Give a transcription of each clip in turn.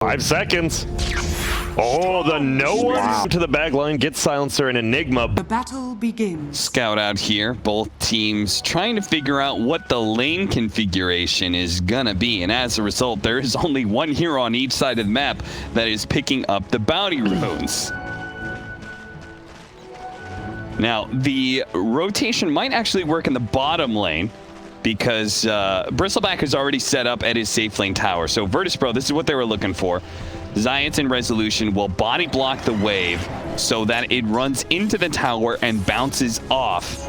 5 seconds. Oh, the no one to the back line gets Silencer and Enigma. The battle begins. Scout out here, both teams trying to figure out what the lane configuration is gonna be, and as a result, there is only one hero on each side of the map that is picking up the bounty runes. Now, the rotation might actually work in the bottom lane, because Bristleback is already set up at his safe lane tower. So virtus.pro, this is what they were looking for. Giants and Resolution will body block the wave so that it runs into the tower and bounces off,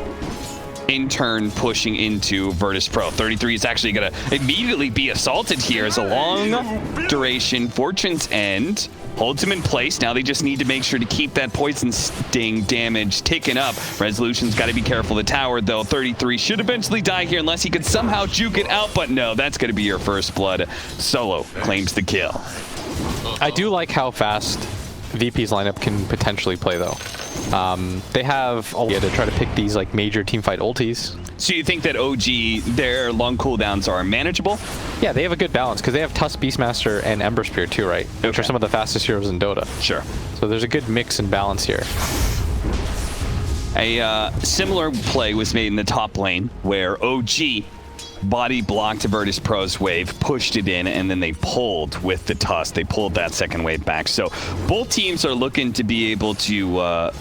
in turn pushing into virtus.pro. 33 is actually going to immediately be assaulted here as a long duration Fortune's End holds him in place. Now they just need to make sure to keep that poison sting damage taken up. Resolution's got to be careful. The tower, though, 33 should eventually die here unless he could somehow juke it out, but no, that's going to be your first blood. Solo claims the kill. I do like how fast VP's lineup can potentially play, though. They have a to try to pick these like major teamfight ultis. So you think that OG, their long cooldowns are manageable? Yeah, they have a good balance because they have Tusk, Beastmaster, and Ember Spear too, right? Okay. Which are some of the fastest heroes in Dota. Sure. So there's a good mix and balance here. A similar play was made in the top lane where OG body blocked virtus.pro's wave, pushed it in, and then they pulled with the Tusk. They pulled that second wave back. So both teams are looking to be able to,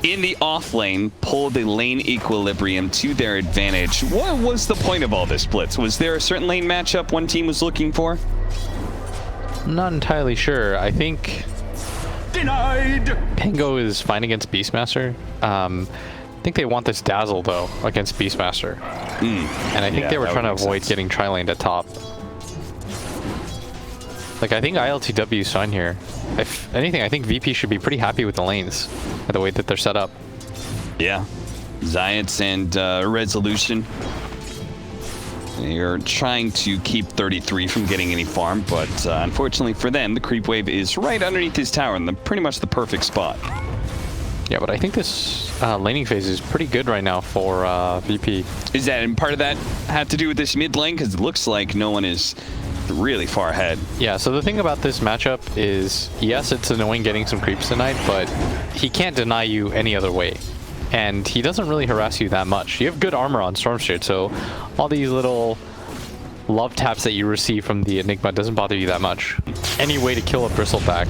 in the off lane, pull the lane equilibrium to their advantage. What was the point of all this blitz? Was there a certain lane matchup one team was looking for? I'm not entirely sure. I think Denied. Pingo is fine against Beastmaster. I think they want this Dazzle, though, against Beastmaster. And I think they were trying to avoid getting tri-laned at top. Like, I think ILTW is fine here. If anything, I think VP should be pretty happy with the lanes, and the way that they're set up. Yeah. Giants and Resolution. They're trying to keep 33 from getting any farm, but unfortunately for them, the creep wave is right underneath his tower in pretty much the perfect spot. Yeah, but I think this laning phase is pretty good right now for VP. Is that, and part of that have to do with this mid lane? Because it looks like no one is really far ahead. Yeah, so the thing about this matchup is, yes, it's annoying getting some creeps tonight, but he can't deny you any other way. And he doesn't really harass you that much. You have good armor on Stormshade, so all these little love taps that you receive from the Enigma doesn't bother you that much. Any way to kill a Bristleback,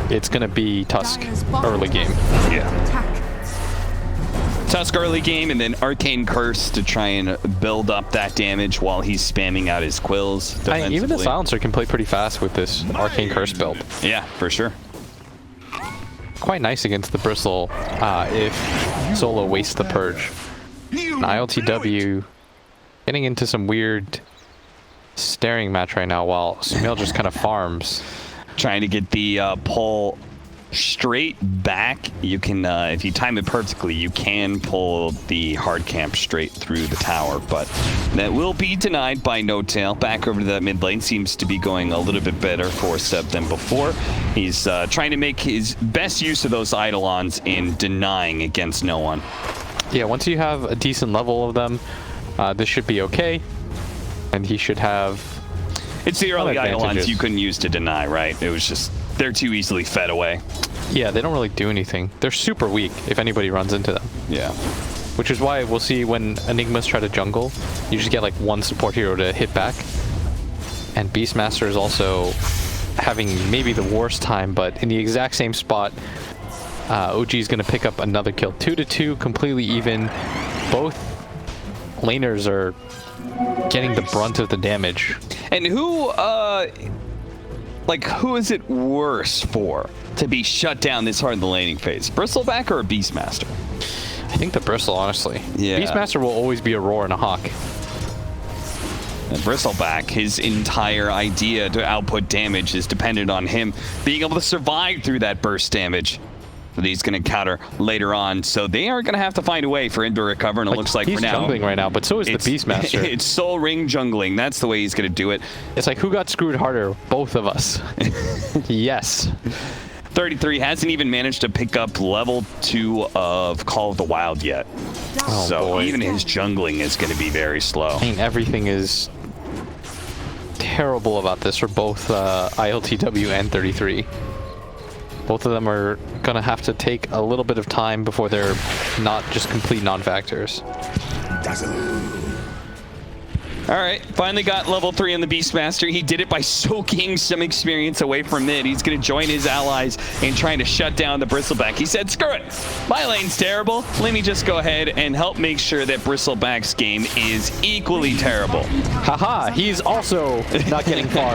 it's going to be Tusk early game. Yeah. Tusk early game, and then Arcane Curse to try and build up that damage while he's spamming out his quills. Even the Silencer can play pretty fast with this Arcane Curse build. Yeah, for sure. Quite nice against the Bristle if Solo wastes the Purge. And ILTW getting into some weird staring match right now while Sumail just kind of farms. Trying to get the pull straight back. You can, if you time it perfectly, you can pull the hard camp straight through the tower, but that will be denied by No Tail. Back over to that mid lane. Seems to be going a little bit better for Ceb than before. He's trying to make his best use of those Eidolons in denying against no one. Yeah, once you have a decent level of them, this should be okay. And he should have... It's the early Eidolons you couldn't use to deny, right? It was just, they're too easily fed away. Yeah, they don't really do anything. They're super weak if anybody runs into them. Yeah. Which is why we'll see when Enigmas try to jungle, you just get like one support hero to hit back. And Beastmaster is also having maybe the worst time, but in the exact same spot, OG is going to pick up another kill. 2-2, completely even. Both laners are getting the brunt of the damage. And who is it worse for to be shut down this hard in the laning phase? Bristleback or a Beastmaster? I think the Bristle, honestly. Yeah. Beastmaster will always be a roar and a hawk. And Bristleback, his entire idea to output damage is dependent on him being able to survive through that burst damage that he's going to counter later on. So they are going to have to find a way for him to recover, and it looks like for now... He's jungling right now, but so is the Beastmaster. It's Soul Ring jungling. That's the way he's going to do it. It's like, who got screwed harder? Both of us. Yes. 33 hasn't even managed to pick up level 2 of Call of the Wild yet. Oh, so boy. even his jungling is going to be very slow. I mean, everything is terrible about this for both ILTW and 33. Both of them are gonna have to take a little bit of time before they're not just complete non-factors. All right, finally got level 3 on the Beastmaster. He did it by soaking some experience away from mid. He's going to join his allies in trying to shut down the Bristleback. He said, screw it, my lane's terrible. Let me just go ahead and help make sure that Bristleback's game is equally terrible. Haha, he's also not getting far.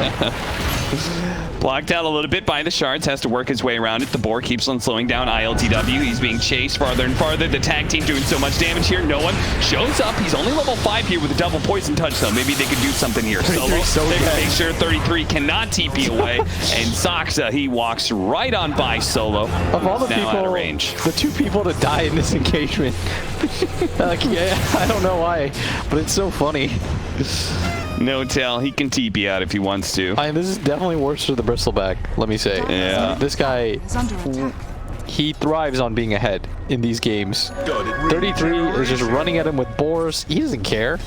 Blocked out a little bit by the shards, has to work his way around it. The boar keeps on slowing down ILTW. He's being chased farther and farther. The tag team doing so much damage here. No one shows up. He's only level 5 here with a double poison touch, though. Maybe they could do something here. Solo, they can make sure 33 cannot TP away. And Saksa, he walks right on by Solo. Of all the now people, out of range. the 2 people to die in this engagement. Like, yeah, I don't know why, but it's so funny. No tell, he can TP out if he wants to. This is definitely worse for the Bristleback, let me say. Yeah. This guy, Is under attack. he thrives on being ahead in these games. 33 is just running at him with boars. He doesn't care.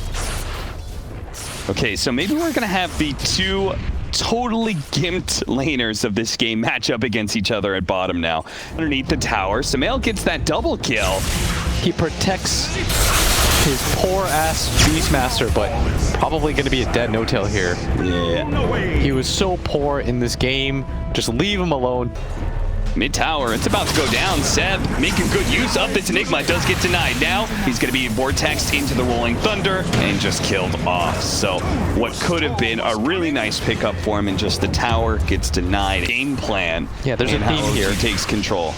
Okay, so maybe we're gonna have the 2 totally gimped laners of this game match up against each other at bottom now. Underneath the tower, Sumail gets that double kill. He protects his poor ass Beastmaster, but probably going to be a dead no-tail here. Yeah. He was so poor in this game. Just leave him alone. Mid tower, it's about to go down. Ceb making good use of this Enigma, does get denied. Now he's going to be vortexed into the Rolling Thunder and just killed off. So what could have been a really nice pickup for him in just the tower gets denied. Game plan. Yeah, there's a theme here. He takes control.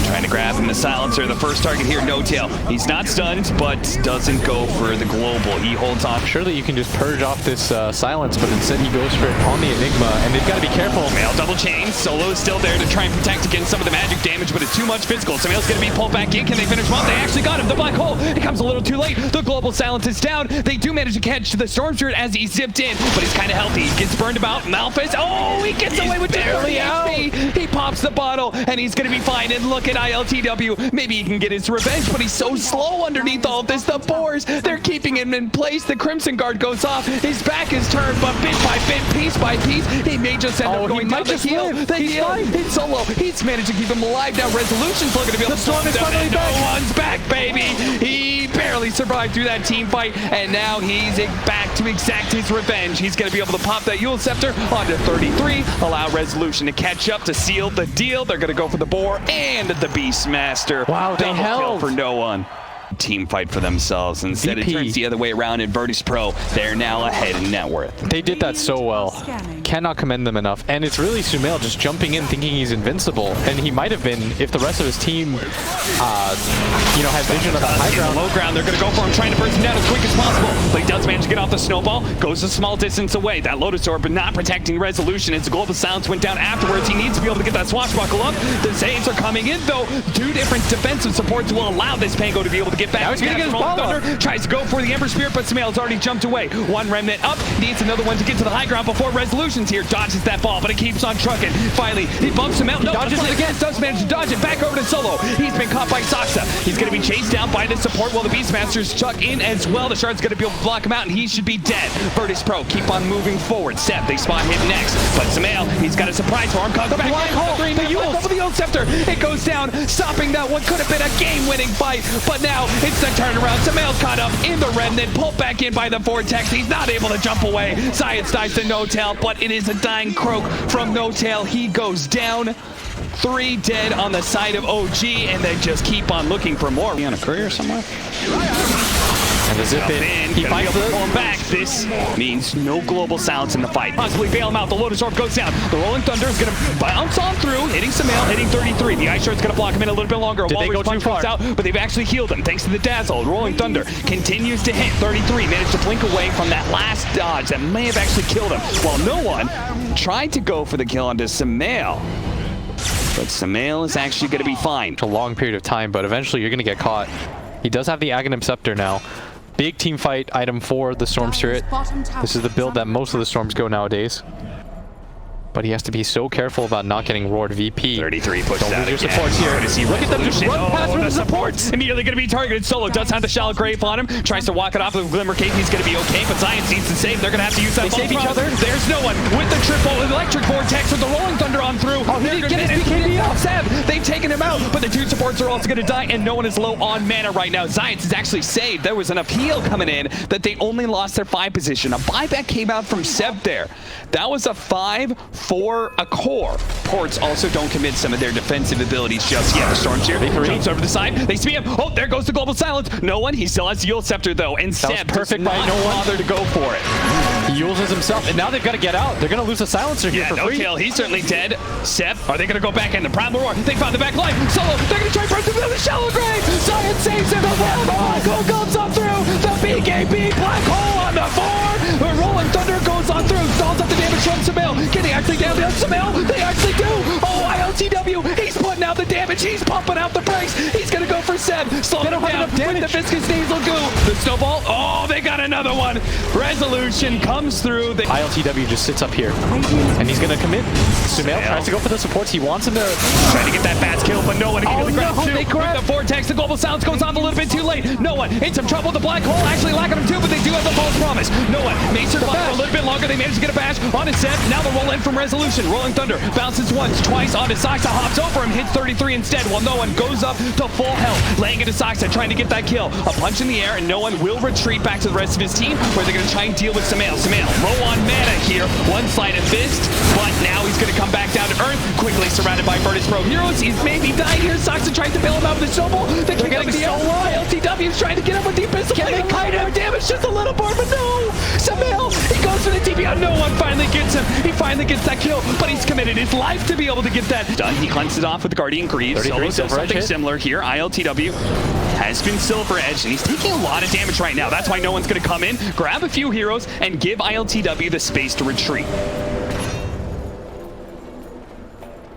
Trying to grab him the silencer. The first target here, no tail. He's not stunned, but doesn't go for the global. He holds on. Surely you can just purge off this silence, but instead he goes for it on the Enigma, and they've got to be careful. Sumail double chain. Solo is still there to try and protect against some of the magic damage, but it's too much physical. Sumail's going to be pulled back in. Can they finish well? They actually got him. The black hole. It comes a little too late. The global silence is down. They do manage to catch the Storm Spirit as he zipped in, but he's kind of healthy. He gets burned about. Malphite. Oh, he gets away with barely HP. He pops the bottle, and he's going to be fine. And look at ILTW. Maybe he can get his revenge, but he's so slow underneath all this. The boars, they're keeping him in place. The Crimson Guard goes off. His back is turned, but bit by bit, piece by piece, he may just end up going down the heel. The heel. It's Solo. He's managed to keep him alive. Now Resolution's looking to be able to slow him down, and no one's back, baby. He barely survived through that team fight, and now he's back to exact his revenge. He's going to be able to pop that Yule Scepter onto 33, allow Resolution to catch up to seal the deal. They're going to go for the boar and the Beastmaster. Wow, they Double held. kill for no one. Team fight for themselves. Instead, VP. it turns the other way around in virtus.pro. They're now ahead in net worth. They did that so well. Cannot commend them enough. And it's really Sumail just jumping in thinking he's invincible. And he might have been if the rest of his team, had vision of the high ground. Low ground, they're going to go for him, trying to burst him down as quick as possible. But he does manage to get off the snowball, goes a small distance away. That Lotus Orb, but not protecting Resolution as the global silence went down afterwards. He needs to be able to get that swashbuckle up. The Zanes are coming in, though. 2 different defensive supports will allow this Pango to be able to get back. Now he's gonna get his ball up. Thunder tries to go for the Ember Spirit, but Sumail's already jumped away. 1 remnant up, needs another one to get to the high ground before Resolution's here. Dodges that ball, but it keeps on trucking. Finally, he bumps him out. No, dodges it again. Does manage to dodge it. Back over to Solo. He's been caught by Saksa. He's going to be chased down by the support while the Beastmaster's stuck in as well. The Shard's going to be able to block him out, and he should be dead. virtus.pro keep on moving forward. Ceb, they spot him next, but Sumail, he's got a surprise for him. Comes back black in. hole. The Yule over the Yule Scepter. It goes down, stopping that what could have been a game-winning fight, but now it's the turnaround. Sumail's caught up in the remnant, pulled back in by the vortex. He's not able to jump away. Science dies to No Tail, but it is a dying croak from No Tail. He goes down. 3 dead on the side of OG, and they just keep on looking for more. He on a courier somewhere? And the zip in. He finds pull him back. This means no global silence in the fight. Possibly bail him out. The Lotus Orb goes down. The Rolling Thunder is going to bounce on through, hitting Sumail, hitting 33. The Ice Shard's going to block him in a little bit longer. Did they go too far? Out, but they've actually healed him thanks to the Dazzle. The Rolling Thunder continues to hit. 33 managed to blink away from that last dodge that may have actually killed him, while no one tried to go for the kill onto Sumail. But Sumail is actually going to be fine. A long period of time, but eventually you're going to get caught. He does have the Aghanim Scepter now. Big team fight item for the Storm Spirit. This is the build that most of the Storms go nowadays. but he has to be so careful about not getting roared VP. 33 pushes Don't out lose your again. supports here. Gonna see Look at them just Resolution. run past Oh, with the the supports. Immediately going to be targeted. Solo does have the shallow grave on him. Tries to walk it off with a Glimmer Cape. He's going to be okay, but Science needs to save. They're going to have to use that. They save each other. There's no one with the triple electric vortex with the rolling thunder on through. Oh, he didn't get his BKB off. Seb, they've taken him out, but the two supports are also going to die, and no one is low on mana right now. Science is actually saved. There was enough heal coming in that they only lost their 5 position. A buyback came out from Seb there. That was a 5 for a core. Ports also don't commit some of their defensive abilities just yet. The Storm's here. Jumps over the side. They see him. Oh, there goes the global silence. No one. He still has the Yule Scepter though, and Seb perfect does by not no one. bother to go for it. He uses himself, and now they've got to get out. They're going to lose a silencer here Yeah, for no free. kill. He's certainly dead. Seb, are they going to go back in? The Primal Roar. They found the back line. Solo, they're going to try to burn through the shallow grave. Science saves him. The black hole goes on through. The BKB black hole on the 4. The rolling thunder goes on through. Stalls up the damage from Sumail. Can they actually down the Sumail? They actually do. Oh, ILTW. He's putting out the damage. He's pumping out the brakes. He's going to go for Seb. Slow him down with the Viscous Nasal Goo. The snowball. Oh, they got another one. Resolution comes through. ILTW just sits up here, and he's going to commit. Sumail tries to go for the supports. He wants him to... Trying to get that fast kill, but no one. Oh, He grabs no, two. they grab- With the vortex, the global silence goes off a little bit too late. No one. In some trouble. The black hole actually lacking him too, but they do have the false promise. No one. May survive for a little bit longer. They managed to get a bash on his set. Now the roll in from Resolution. Rolling Thunder bounces once, twice onto Saksa. Hops over him, hits 33 instead, while no one goes up to full health. Laying into Saksa, trying to get that kill. A punch in the air, and no one will retreat back to the rest of his team, where they're going to try and deal with Sumail. Sumail, low on mana here. One sleight of fist, but now he's going to come back down to earth. Quickly surrounded by virtus.pro heroes. He's maybe dying here. Saksa tries to bail him out with the snowball. They're getting so low. LTW is trying to get him with the abyssal. Can they kite him? Damage just a little more, but no. Sumail, he goes for the TP on. No one finally gets him. He finally gets that kill, but he's committed his life to be able to get that done. He cleanses off with the Guardian Greaves. Solo does something similar here. ILTW has been Silver Edge, and he's taking a lot of damage right now. That's why no one's going to come in, grab a few heroes, and give ILTW the space to retreat.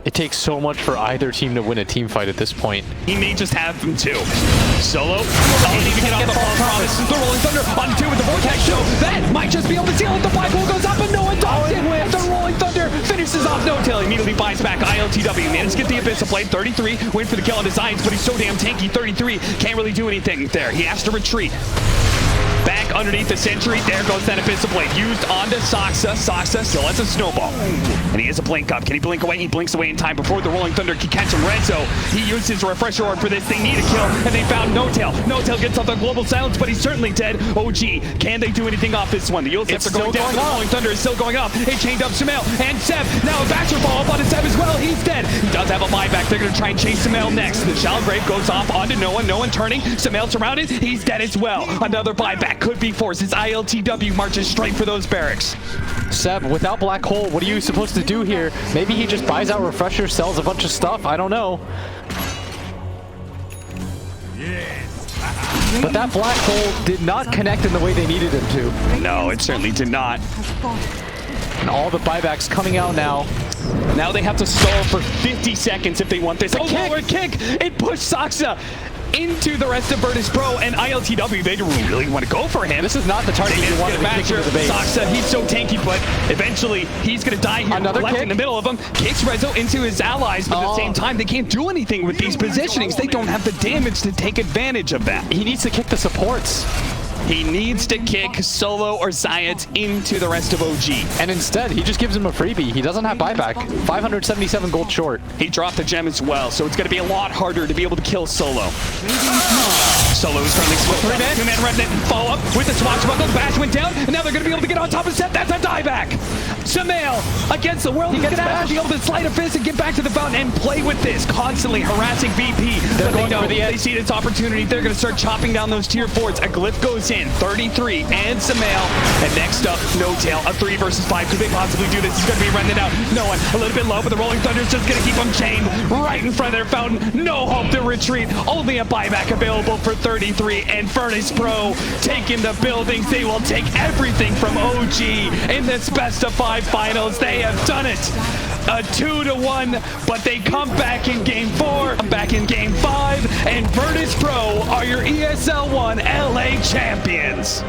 It takes so much for either team to win a team fight at this point. He may just have them too. Solo can't even get off the false promise. The rolling thunder on 2 with the vortex show. That might just be able to seal it. The black hole goes up, and no one does it. The rolling thunder finishes off No Tail. Immediately buys back ILTW. Managed to get the abyssal blade. 33 went for the kill on his Science, but he's so damn tanky. 33 can't really do anything there. He has to retreat. Back underneath the sentry. There goes that abyssal blade. Used onto Saksa. Saksa still has a snowball. And he has a blink up. Can he blink away? He blinks away in time before the rolling thunder can catch him. Renzo, he used his refresher orb for this. They need a kill, and they found No Tail. No Tail gets off the global silence, but he's certainly dead. OG, can they do anything off this one? The Yule Scepter going down. The rolling thunder is still going up. It chained up Sumail and Seb. Now a Bachelor follow up on Seb as well. He's dead. He does have a buyback. They're going to try and chase Sumail next. The shallow grave goes off onto no one. No one turning. Sumail surrounded. He's dead as well. Another buyback could be forced. ILTW marches straight for those barracks. Seb, without black hole, what are you supposed to do here? Maybe he just buys out refresher, sells a bunch of stuff. I don't know. But that black hole did not connect in the way they needed him to. No, it certainly did not. And all the buybacks coming out now. Now they have to stall for 50 seconds if they want this. Forward kick! It pushed Saksa into the rest of virtus.pro, and ILTW, they really want to go for him. This is not the target you want to be kicking to the base. Saksa, he's so tanky, but eventually he's going to die here. Another left kick? in the middle of him. Kicks Rezo into his allies, but at the same time, they can't do anything with these positionings. They don't have the damage to take advantage of that. He needs to kick the supports. He needs to kick Solo or Zayat into the rest of OG. And instead, he just gives him a freebie. He doesn't have buyback. 577 gold short. He dropped the gem as well, so it's going to be a lot harder to be able to kill Solo. Solo is currently split. 2-man remnant. Follow up with the swashbuckle. The bash went down, and now they're going to be able to get on top of Seth. That's a dieback. Sumail against the world. He's going to have to be able to slide a fist and get back to the fountain and play with this, constantly harassing VP. They're but going for the edge. They see this opportunity. They're going to start chopping down those tier 4s. A glyph goes in. 33 and Sumail. And next up, No Tail. A 3 versus 5. Could they possibly do this? He's going to be rented out. No one. A little bit low, but the rolling thunder is just going to keep him chained right in front of their fountain. No hope to retreat. Only a buyback available for 33. And virtus.pro taking the buildings. They will take everything from OG in this best of 5 finals. They have done it. A 2-1, but they come back in game 4, back in game 5, and virtus.pro are your ESL One LA champions.